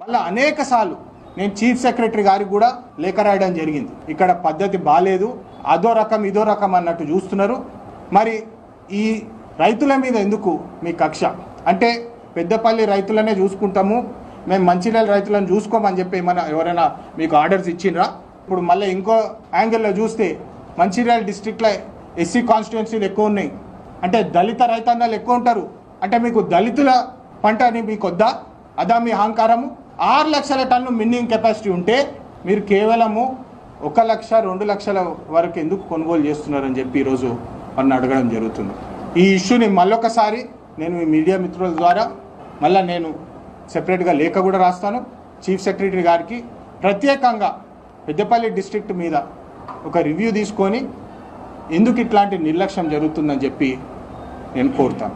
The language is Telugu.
అలా అనేక సార్లు నేను చీఫ్ సెక్రటరీ గారికి కూడా లేఖ రాయడం జరిగింది. ఇక్కడ పద్ధతి బాలేదు, అదో రకం ఇదో రకం అన్నట్టు చూస్తున్నారు. మరి ఈ రైతుల మీద ఎందుకు మీ కక్ష? అంటే పెద్దపల్లి రైతులనే చూసుకుంటాము, మేము మంచిర్యాల రైతులను చూసుకోమని చెప్పి ఎవరైనా మీకు ఆర్డర్స్ ఇచ్చిండ్రా? ఇప్పుడు మళ్ళీ ఇంకో యాంగిల్లో చూస్తే మంచిర్యాల డిస్ట్రిక్ట్లో ఎస్సీ కాన్స్టిట్యున్సీలు ఎక్కువ ఉన్నాయి, అంటే దళిత రైతాంగాలు ఎక్కువ ఉంటారు. అంటే మీకు దళితుల పంట అని మీకు వద్దా? అదా మీ అహంకారము? 6 లక్షల టన్ను మిన్నింగ్ కెపాసిటీ ఉంటే మీరు కేవలము 1 లక్ష 2 లక్షల వరకు ఎందుకు కొనుగోలు చేస్తున్నారని చెప్పి ఈరోజు నన్ను అడగడం జరుగుతుంది. ఈ ఇష్యూని మళ్ళొకసారి నేను మీ మీడియా మిత్రుల ద్వారా మళ్ళీ నేను సెపరేట్గా లేఖ కూడా రాస్తాను చీఫ్ సెక్రటరీ గారికి. ప్రత్యేకంగా పెద్దపల్లి డిస్ట్రిక్ట్ మీద ఒక రివ్యూ తీసుకొని ఎందుకు ఇట్లాంటి నిర్లక్ష్యం జరుగుతుందని చెప్పి నేను కోరుతాను.